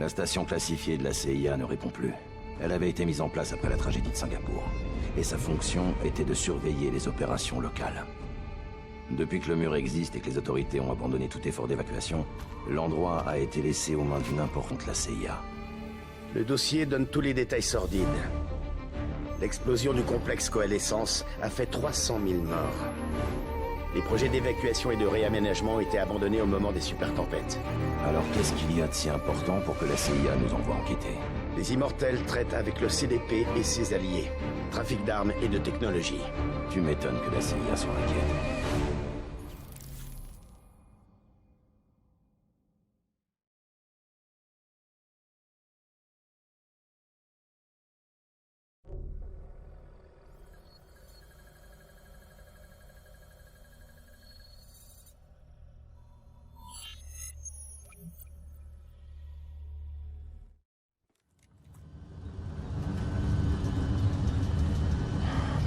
La station classifiée de la CIA ne répond plus. Elle avait été mise en place après la tragédie de Singapour. Et sa fonction était de surveiller les opérations locales. Depuis que le mur existe et que les autorités ont abandonné tout effort d'évacuation, l'endroit a été laissé aux mains d'une importante la CIA. Le dossier donne tous les détails sordides. L'explosion du complexe Coalescence a fait 300 000 morts. Les projets d'évacuation et de réaménagement ont été abandonnés au moment des super tempêtes. Alors qu'est-ce qu'il y a de si important pour que la CIA nous envoie enquêter? Les Immortels traitent avec le CDP et ses alliés. Trafic d'armes et de technologie. Tu m'étonnes que la CIA soit inquiète.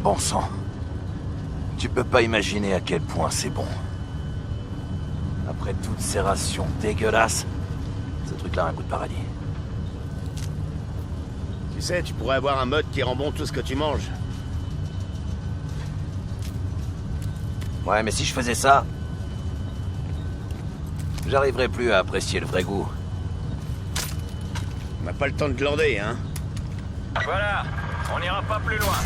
Bon sang. Tu peux pas imaginer à quel point c'est bon. Après toutes ces rations dégueulasses, ce truc-là a un goût de paradis. Tu sais, tu pourrais avoir un mode qui rend bon tout ce que tu manges. Ouais, mais si je faisais ça, j'arriverais plus à apprécier le vrai goût. On n'a pas le temps de glander, hein? Voilà, on n'ira pas plus loin.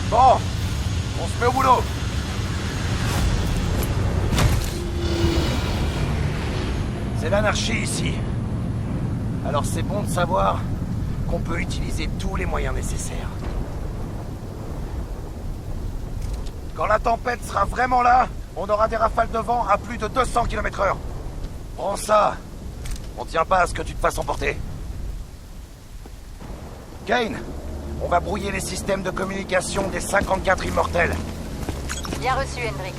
Bon, on se met au boulot. C'est l'anarchie ici. Alors c'est bon de savoir qu'on peut utiliser tous les moyens nécessaires. Quand la tempête sera vraiment là, on aura des rafales de vent à plus de 200 km/h. Prends ça. On tient pas à ce que tu te fasses emporter. Kane, on va brouiller les systèmes de communication des 54 Immortels. Bien reçu, Hendrix.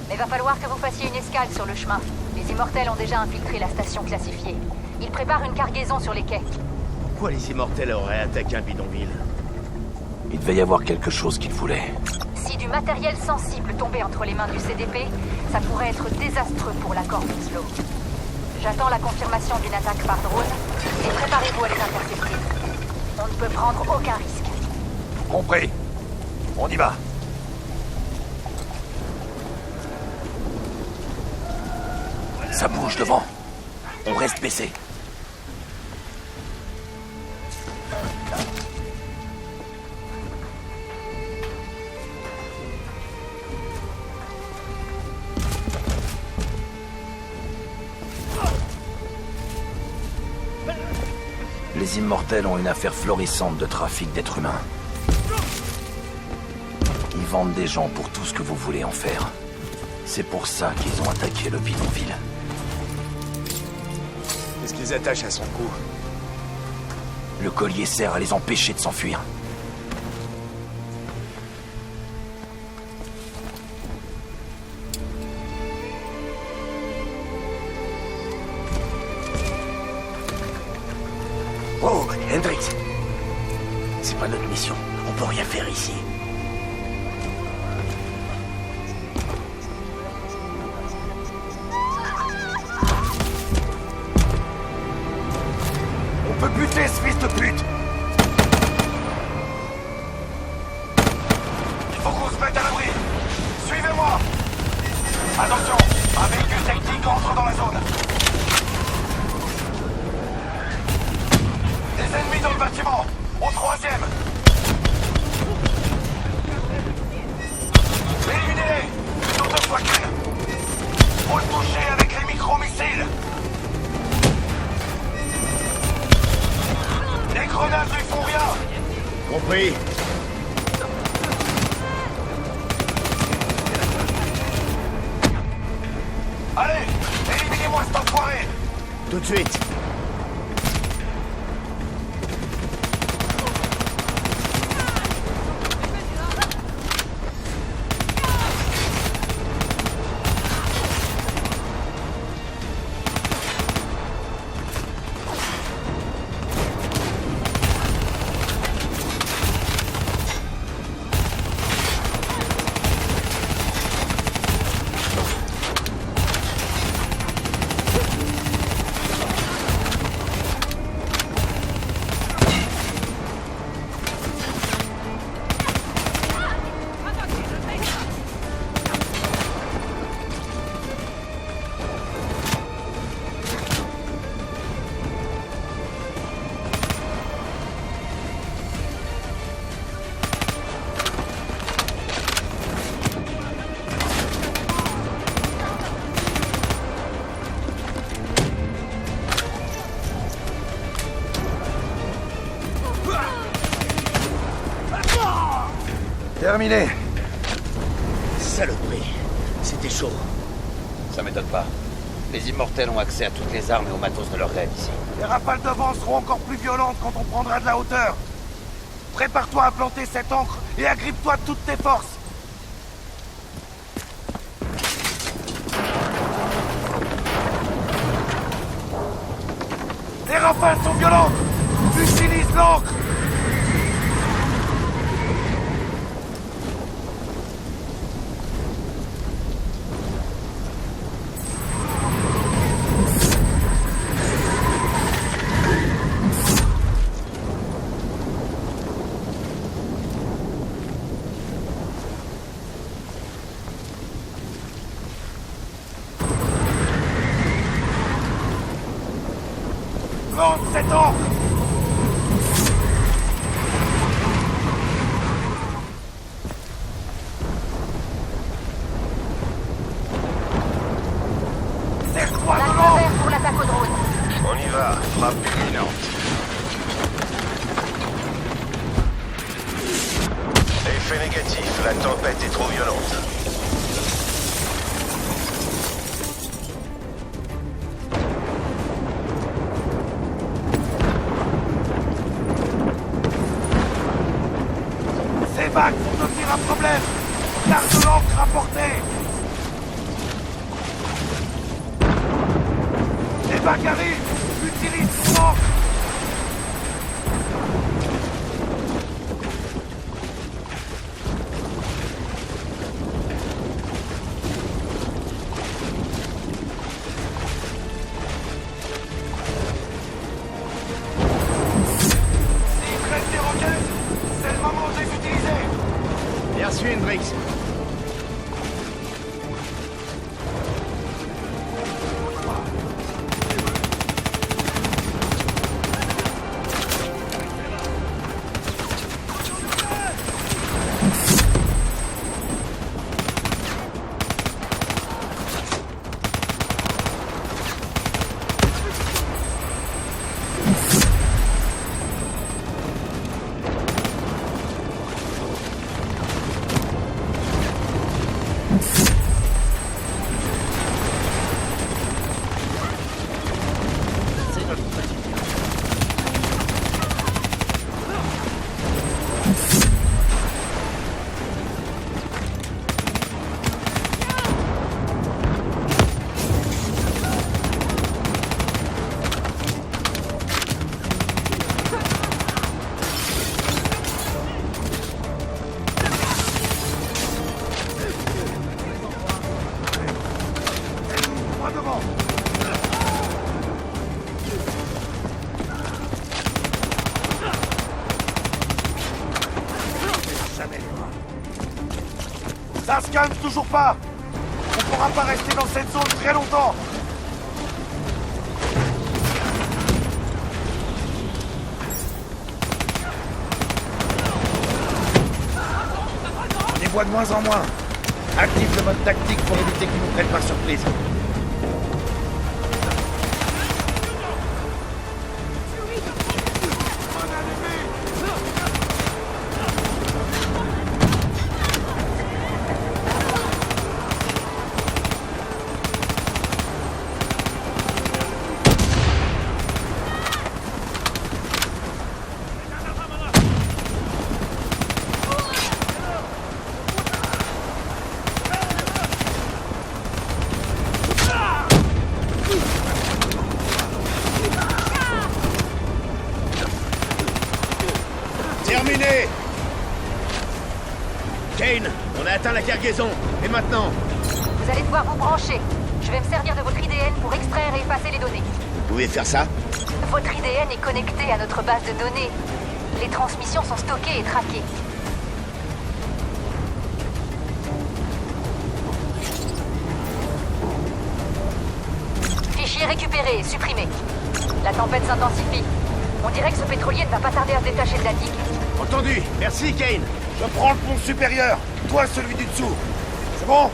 Mais va falloir que vous fassiez une escale sur le chemin. Les Immortels ont déjà infiltré la station classifiée. Ils préparent une cargaison sur les quais. Pourquoi les Immortels auraient attaqué un bidonville? Il devait y avoir quelque chose qu'ils voulaient. Si du matériel sensible tombait entre les mains du CDP, ça pourrait être désastreux pour l'accord Winslow. J'attends la confirmation d'une attaque par drone et préparez-vous à les intercepter. On ne peut prendre aucun risque. Compris. On y va. Ça bouge devant. On reste baissé. Les Immortels ont une affaire florissante de trafic d'êtres humains. Ils vendent des gens pour tout ce que vous voulez en faire. C'est pour ça qu'ils ont attaqué le bidonville. Qu'est-ce qu'ils attachent à son cou? Le collier sert à les empêcher de s'enfuir. Oh, Hendrix! C'est pas notre mission. On peut rien faire ici. On peut buter ce fils de pute! Il faut qu'on se mette à l'abri! Suivez-moi! Attention! Un véhicule technique entre dans la zone! Des ennemis dans le bâtiment! Au troisième! Éliminez-les! Une autre fois qu'une! Faut le toucher avec les micro-missiles! Les grenades lui font rien! Compris. Allez! Éliminez-moi cet enfoiré! Tout de suite. Terminé. Saloperie. C'était chaud. Ça m'étonne pas. Les immortels ont accès à toutes les armes et au matos de leur rêve ici. Les rafales de vent seront encore plus violentes quand on prendra de la hauteur. Prépare-toi à planter cette ancre et agrippe-toi de toutes tes forces. Les rafales sont violentes. Utilise l'ancre. Plante cette ancre. Serre-toi de L'axe l'ancre. vert pour l'attaque au drone. On y va, frappe imminente. Effet négatif, la tempête est trop violente. Ces vagues vont devenir un problème. Garde l'ancre à portée. Les vagues arrivent. Utilise ton ancre. S'il te reste des roquettes, c'est le moment de les utiliser. Bien sûr, Hendrix. Droit devant. Jamais les bras. Ça se calme toujours pas. On pourra pas rester dans cette zone très longtemps. On les voit de moins en moins. Active le mode tactique pour éviter qu'ils nous prennent par surprise. Terminé. Kane, on a atteint la cargaison. Et maintenant? Vous allez devoir vous brancher. Je vais me servir de votre IDN pour extraire et effacer les données. Vous pouvez faire ça? Votre IDN est connecté à notre base de données. Les transmissions sont stockées et traquées. Fichier récupéré et supprimé. La tempête s'intensifie. On dirait que ce pétrolier ne va pas tarder à se détacher de la digue. Entendu. Merci, Kane. Je prends le pont supérieur. Toi, celui du dessous. C'est bon?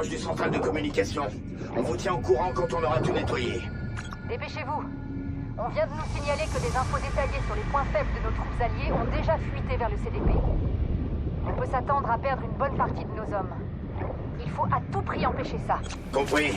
proche du central de communication. On vous tient au courant quand on aura tout nettoyé. Dépêchez-vous. On vient de nous signaler que des infos détaillées sur les points faibles de nos troupes alliées ont déjà fuité vers le CDP. On peut s'attendre à perdre une bonne partie de nos hommes. Il faut à tout prix empêcher ça. Compris.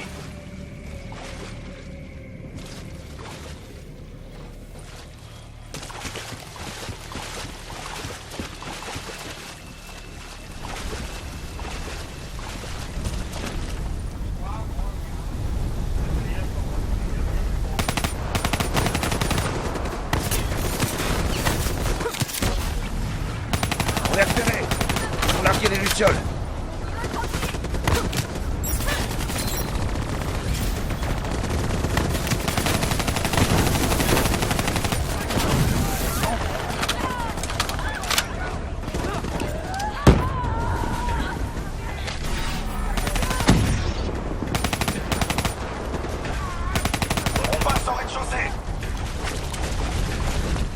On est repéré. On a largué les lucioles. On passe au rez-de-chaussée.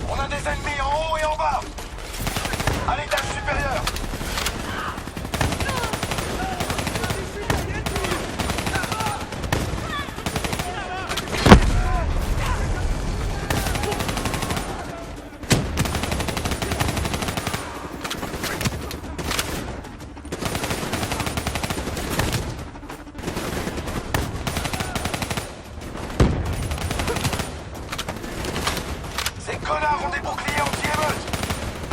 On a des ennemis en haut et en bas. À l'étage supérieur. Ces connards ont des boucliers anti-émeute.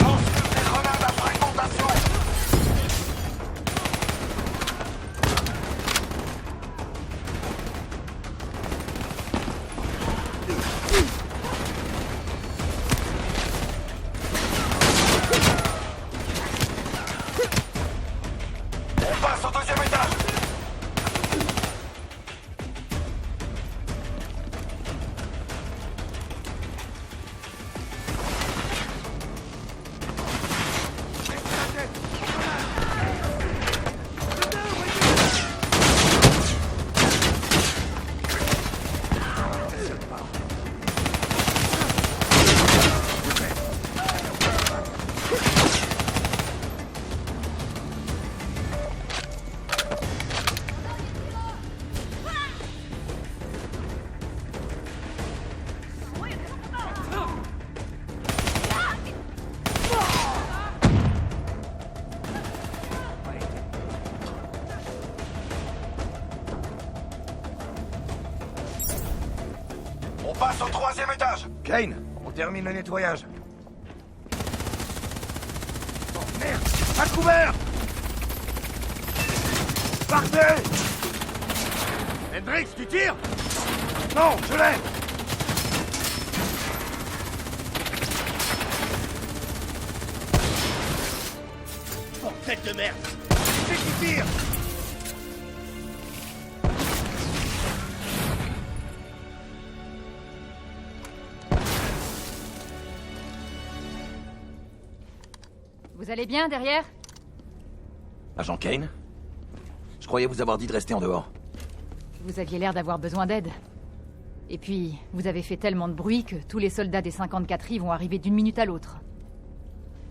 Lance-leur des grenades à fragmentation. On passe au deuxième étage. On passe au troisième étage. Kane, on termine le nettoyage. Oh merde, à couvert. Partez. Hendrix, tu tires? Non, je l'ai. Oh, tête de merde. C'est qui tire? Vous allez bien derrière? Agent Kane? Je croyais vous avoir dit de rester en dehors. Vous aviez l'air d'avoir besoin d'aide. Et puis, vous avez fait tellement de bruit que tous les soldats des 54i vont arriver d'une minute à l'autre.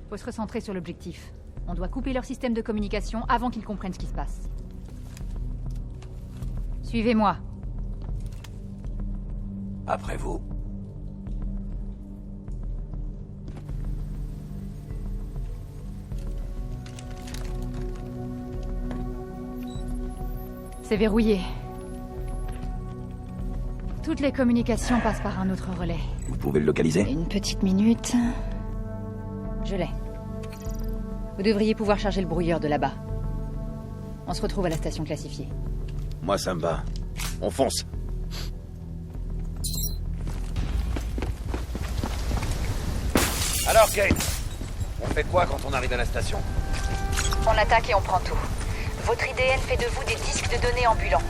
Faut se recentrer sur l'objectif. On doit couper leur système de communication avant qu'ils comprennent ce qui se passe. Suivez-moi. Après vous. C'est verrouillé. Toutes les communications passent par un autre relais. Vous pouvez le localiser? Une petite minute. Je l'ai. Vous devriez pouvoir charger le brouilleur de là-bas. On se retrouve à la station classifiée. Moi, ça me va. On fonce. Alors, Kane, on fait quoi quand on arrive à la station? On attaque et on prend tout. Votre IDN fait de vous des disques de données ambulants.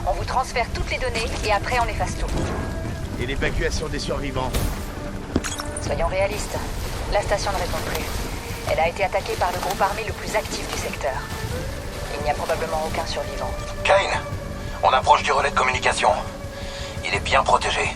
On vous transfère toutes les données et après on efface tout. Et l'évacuation des survivants? Soyons réalistes. La station ne répond plus. Elle a été attaquée par le groupe armé le plus actif du secteur. Il n'y a probablement aucun survivant. Kane, on approche du relais de communication. Il est bien protégé.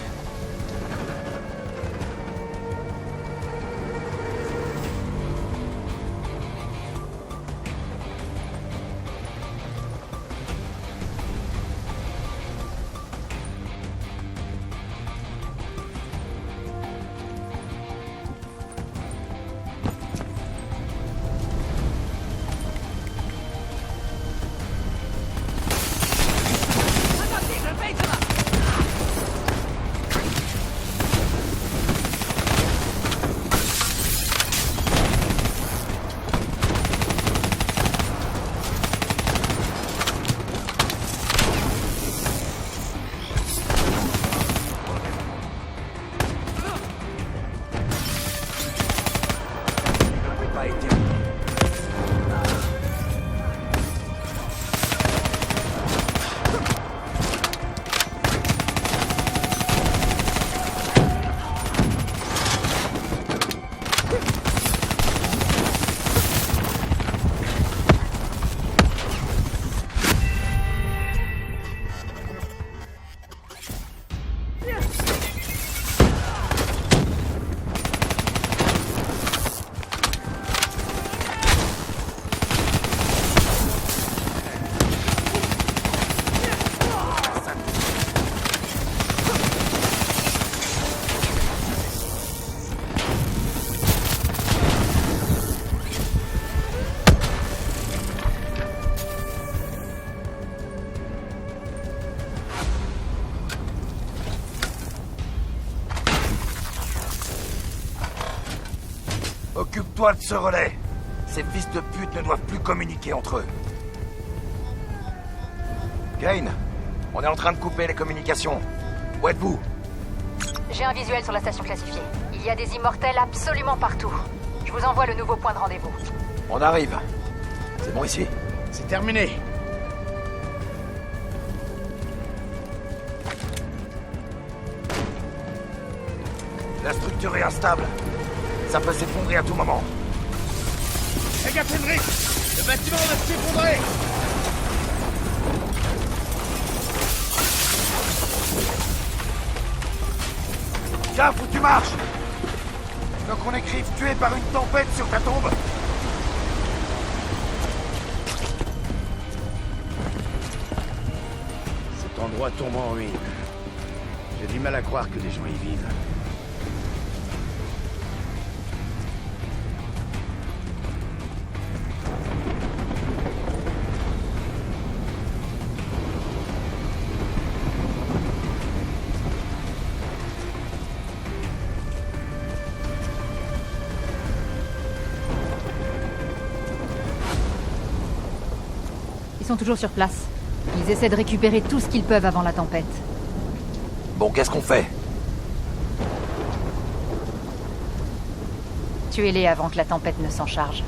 Occupe-toi de ce relais. Ces fils de pute ne doivent plus communiquer entre eux. Kane, on est en train de couper les communications. Où êtes-vous? J'ai un visuel sur la station classifiée. Il y a des immortels absolument partout. Je vous envoie le nouveau point de rendez-vous. On arrive. C'est bon ici. C'est terminé. La structure est instable. Ça peut s'effondrer à tout moment. Fais gaffe, Henry! Le bâtiment va s'effondrer! Gaffe où tu marches! Je veux qu'on écrive tué par une tempête sur ta tombe. Cet endroit tombe en ruine. J'ai du mal à croire que des gens y vivent. Ils sont toujours sur place. Ils essaient de récupérer tout ce qu'ils peuvent avant la tempête. Bon, qu'est-ce qu'on fait? Tuez-les avant que la tempête ne s'en charge.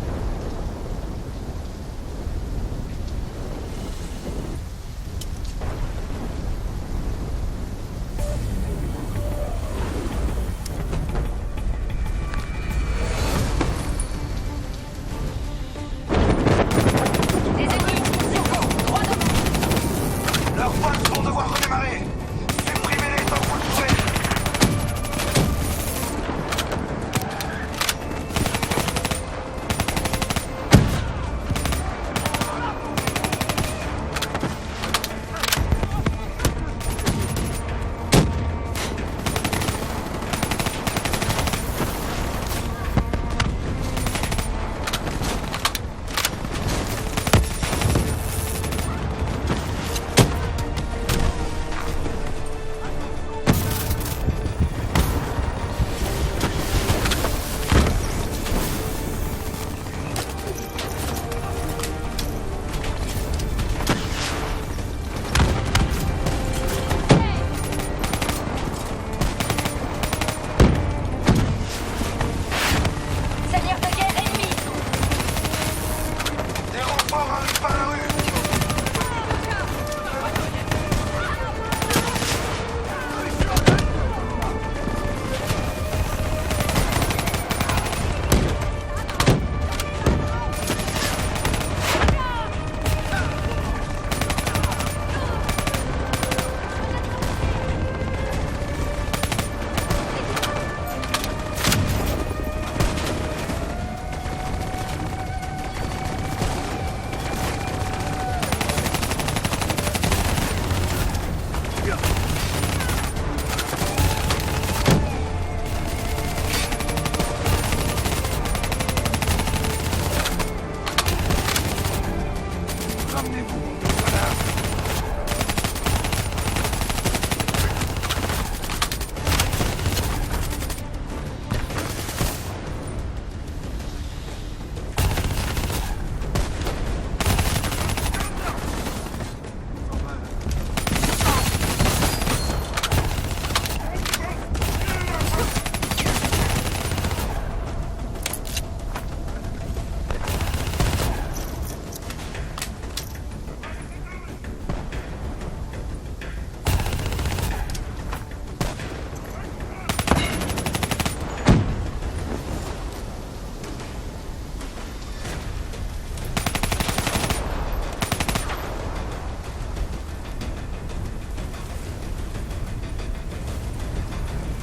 Leurs boîtes vont devoir redémarrer. Supprimez-les tant que vous le pouvez. Seigneur de guerre ennemi! Des renforts arrivent par la rue. Ramenez-vous, voilà.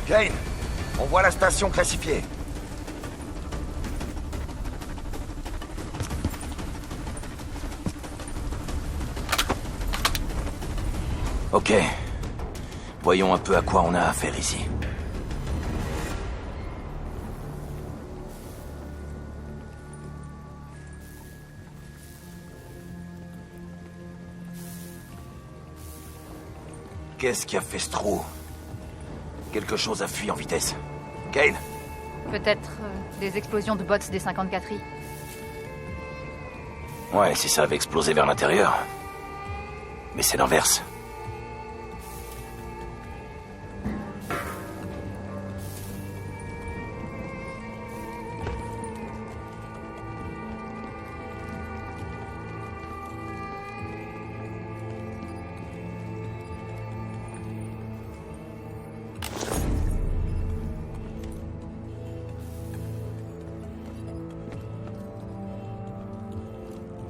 Kane, on voit la station classifiée. Ok. Voyons un peu à quoi on a affaire ici. Qu'est-ce qui a fait ce trou? Quelque chose a fui en vitesse. Kane, Peut-être des explosions de bots des 54i. Ouais, si ça avait explosé vers l'intérieur. Mais c'est l'inverse.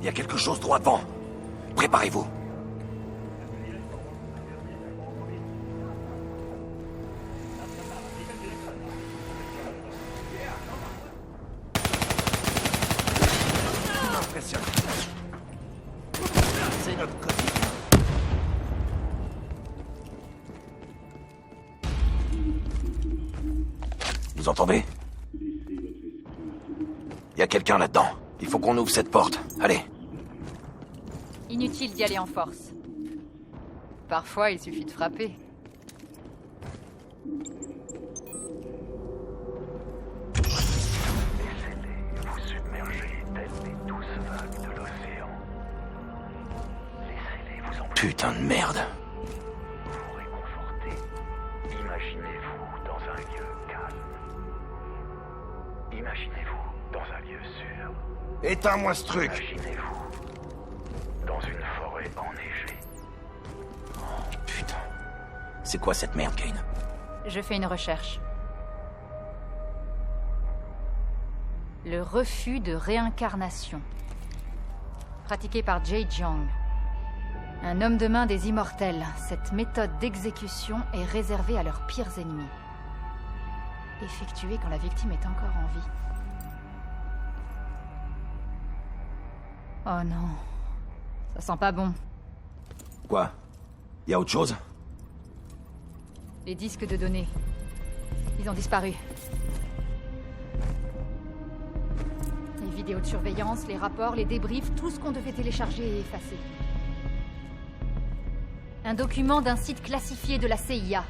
Il y a quelque chose droit devant. Préparez-vous. Impressionnant. C'est notre quotidien. Vous entendez? Il y a quelqu'un là-dedans. Il faut qu'on ouvre cette porte. Allez. Inutile d'y aller en force. Parfois, il suffit de frapper. Laissez-les vous submerger telles les douces vagues de l'océan. Laissez-les vous emporter, Putain de merde. vous réconforter. Imaginez-vous dans un lieu calme. Imaginez-vous dans un lieu sûr. Éteins-moi ce truc. Imaginez-vous dans une forêt enneigée. Putain. C'est quoi cette merde, Kane? Je fais une recherche. Le refus de réincarnation. Pratiqué par Jay Jiang. Un homme de main des immortels. Cette méthode d'exécution est réservée à leurs pires ennemis. Effectuée quand la victime est encore en vie. Oh non. Ça sent pas bon. Quoi? Y a autre chose? Les disques de données. Ils ont disparu. Les vidéos de surveillance, les rapports, les débriefs, tout ce qu'on devait télécharger et effacer. Un document d'un site classifié de la CIA.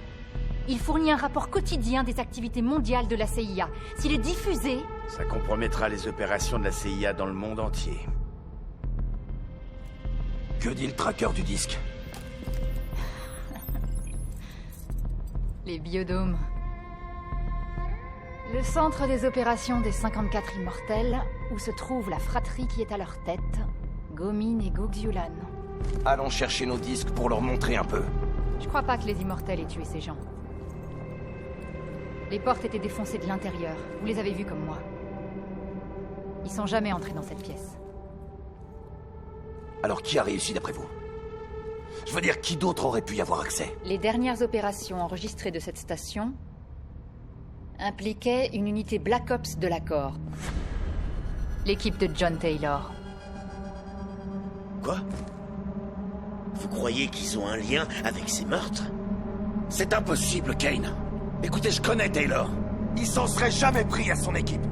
Il fournit un rapport quotidien des activités mondiales de la CIA. S'il est diffusé... Ça compromettra les opérations de la CIA dans le monde entier. Que dit le tracker du disque? Les biodomes. Le centre des opérations des 54 immortels, où se trouve la fratrie qui est à leur tête, Gomin et Goxulan. Allons chercher nos disques pour leur montrer un peu. Je crois pas que les immortels aient tué ces gens. Les portes étaient défoncées de l'intérieur. Vous les avez vus comme moi. Ils sont jamais entrés dans cette pièce. Alors qui a réussi d'après vous? Je veux dire, qui d'autre aurait pu y avoir accès? Les dernières opérations enregistrées de cette station impliquaient une unité Black Ops de l'accord. L'équipe de John Taylor. Quoi? Vous croyez qu'ils ont un lien avec ces meurtres? C'est impossible, Kane. Écoutez, je connais Taylor. Il s'en serait jamais pris à son équipe.